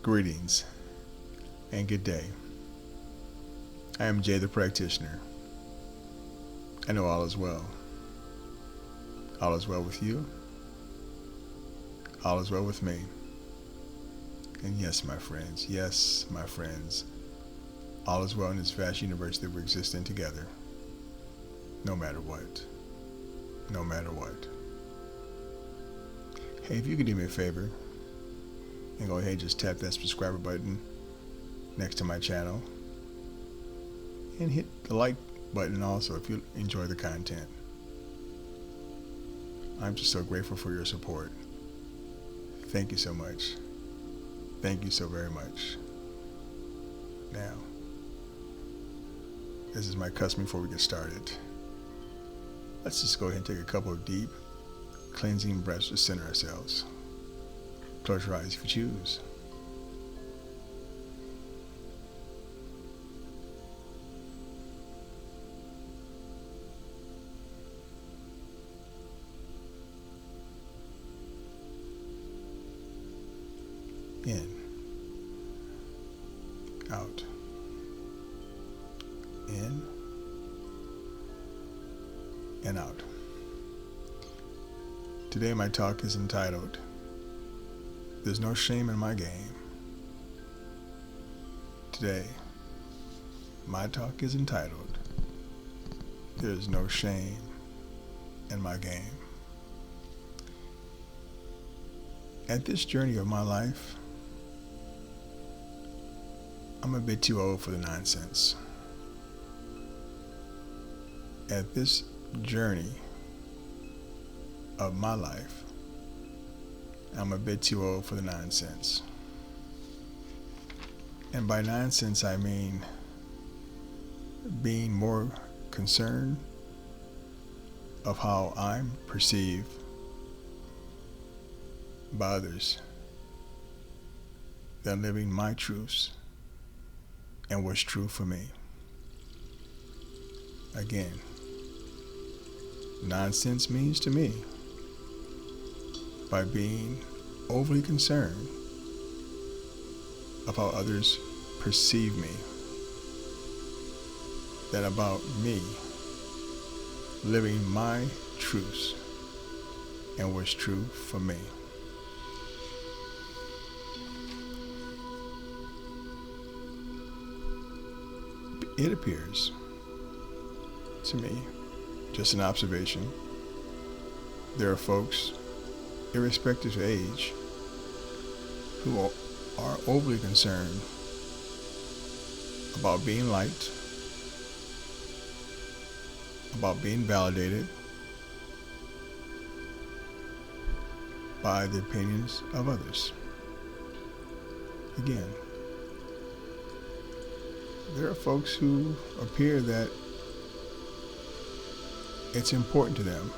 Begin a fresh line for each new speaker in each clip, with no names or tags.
Greetings and good day. I am Jay the Practitioner. I know all is well. All is well with you. All is well with me. And yes, my friends, all is well in this vast universe that we exist in together. No matter what. No matter what. Hey, if you could do me a favor and go ahead and just tap that subscriber button next to my channel and hit the like button also if you enjoy the content. I'm just so grateful for your support. Thank you so much. Thank you so very much. Now, this is my custom before we get started. Let's just go ahead and take a couple of deep, cleansing breaths to center ourselves. Close your eyes if you choose. In, out, in, and out. Today my talk is entitled, There's No Shame in My Game. Today, my talk is entitled, There's No Shame in My Game. At this journey of my life, I'm a bit too old for the nonsense. At this journey of my life, I'm a bit too old for the nonsense. And by nonsense, I mean being more concerned of how I'm perceived by others than living my truths and what's true for me. Again, nonsense means to me by being overly concerned of how others perceive me than about me living my truths and what's true for me. It appears to me, just an observation, there are folks, irrespective of age, who are overly concerned about being liked, about being validated by the opinions of others. Again, there are folks who appear that it's important to them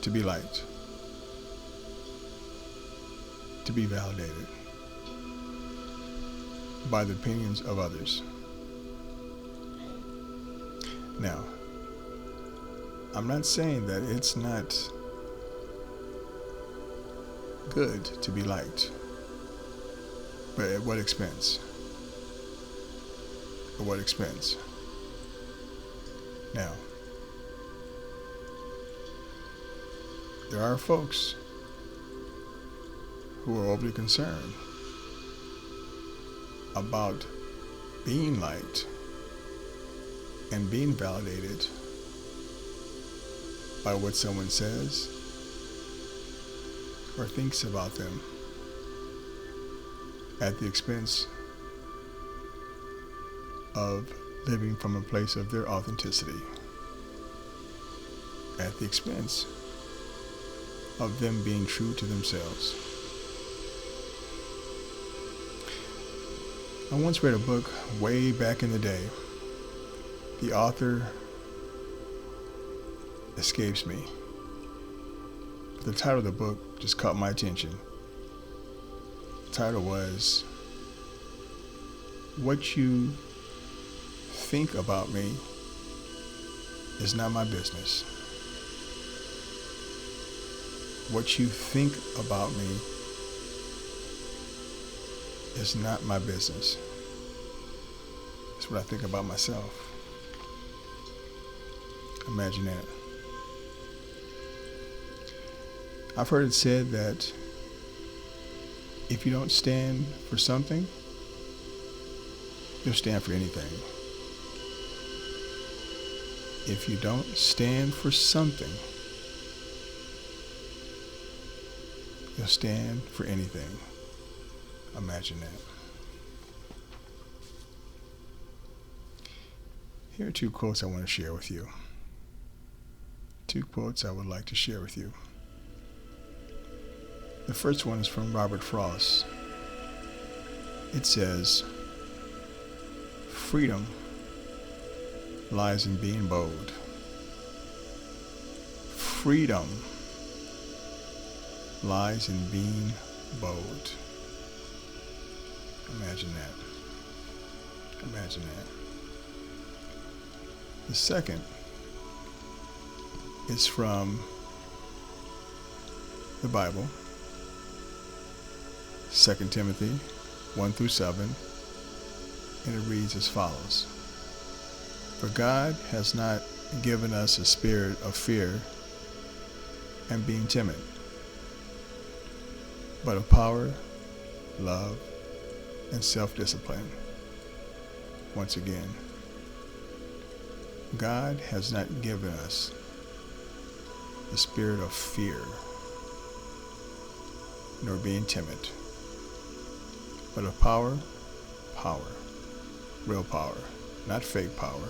to be liked, to be validated by the opinions of others. Now, I'm not saying that it's not good to be liked, but at what expense? At what expense? Now, there are folks who are overly concerned about being liked and being validated by what someone says or thinks about them at the expense of living from a place of their authenticity, at the expense of them being true to themselves. I once read a book way back in the day. The author escapes me. The title of the book just caught my attention. The title was, What You Think About Me Is Not My Business. What you think about me It's not my business. That's what I think about myself. Imagine that. I've heard it said that if you don't stand for something, you'll stand for anything. If you don't stand for something, you'll stand for anything. Imagine that. Here are two quotes I want to share with you. Two quotes I would like to share with you. The first one is from Robert Frost. It says, "Freedom lies in being bold." Freedom lies in being bold. Imagine that. Imagine that. The second is from the Bible, 2 Timothy 1-7, and it reads as follows. "For God has not given us a spirit of fear and being timid, but of power, love, and self-discipline." Once again, God has not given us the spirit of fear nor being timid, but of power, real power, not fake power,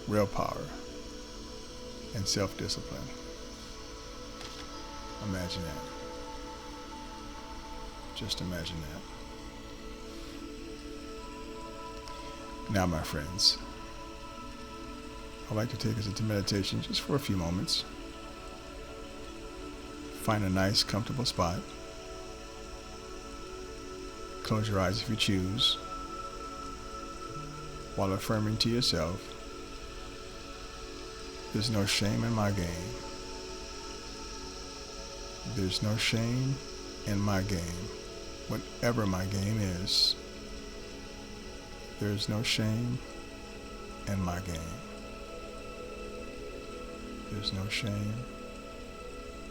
real power, and self-discipline. Imagine that. Just imagine that. Now, my friends, I'd like to take us into meditation just for a few moments. Find a nice, comfortable spot. Close your eyes if you choose, while affirming to yourself, "There's no shame in my game. There's no shame in my game. Whatever my game is, there's no shame in my game. There's no shame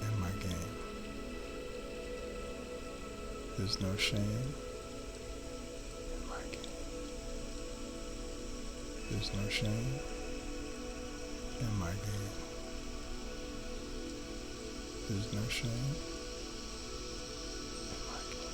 in my game. There's no shame in my game. There's no shame in my game. There's no shame in my game."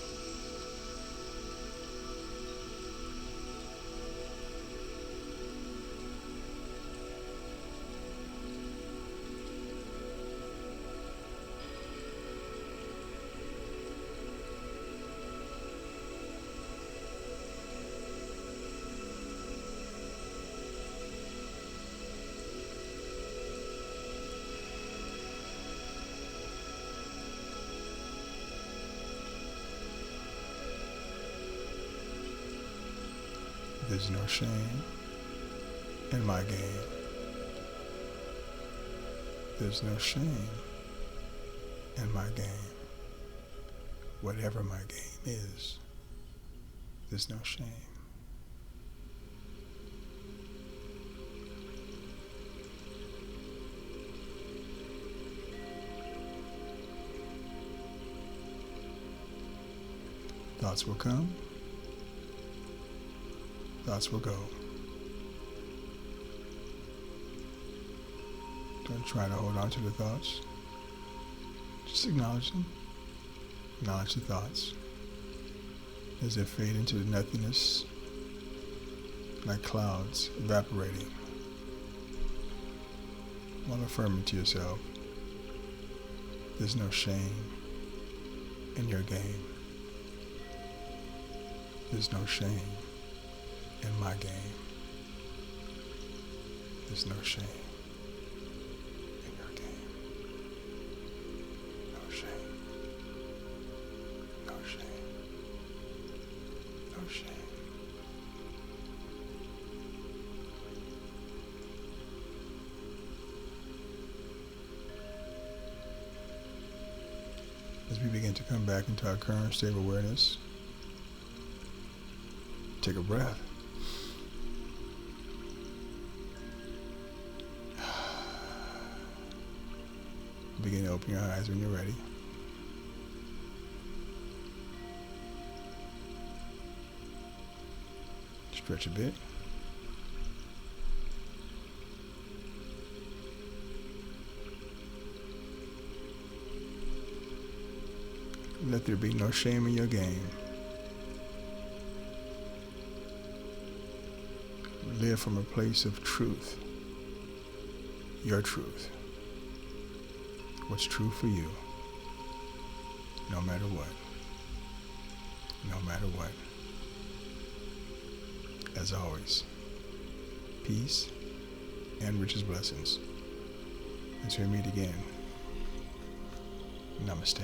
There's no shame in my game. There's no shame in my game. Whatever my game is, there's no shame. Thoughts will come. Thoughts will go. Don't try to hold on to the thoughts. Just acknowledge them. Acknowledge the thoughts as they fade into the nothingness like clouds evaporating, while affirming to yourself, "There's no shame in your game. There's no shame in my game. There's no shame in your game. No shame. No shame. No shame." As we begin to come back into our current state of awareness, Take a breath. Begin to open your eyes when you're ready. Stretch a bit. Let there be no shame in your game. Live from a place of truth. Your truth. What's true for you. No matter what. No matter what. As always, peace and richest blessings. Until we meet again. Namaste.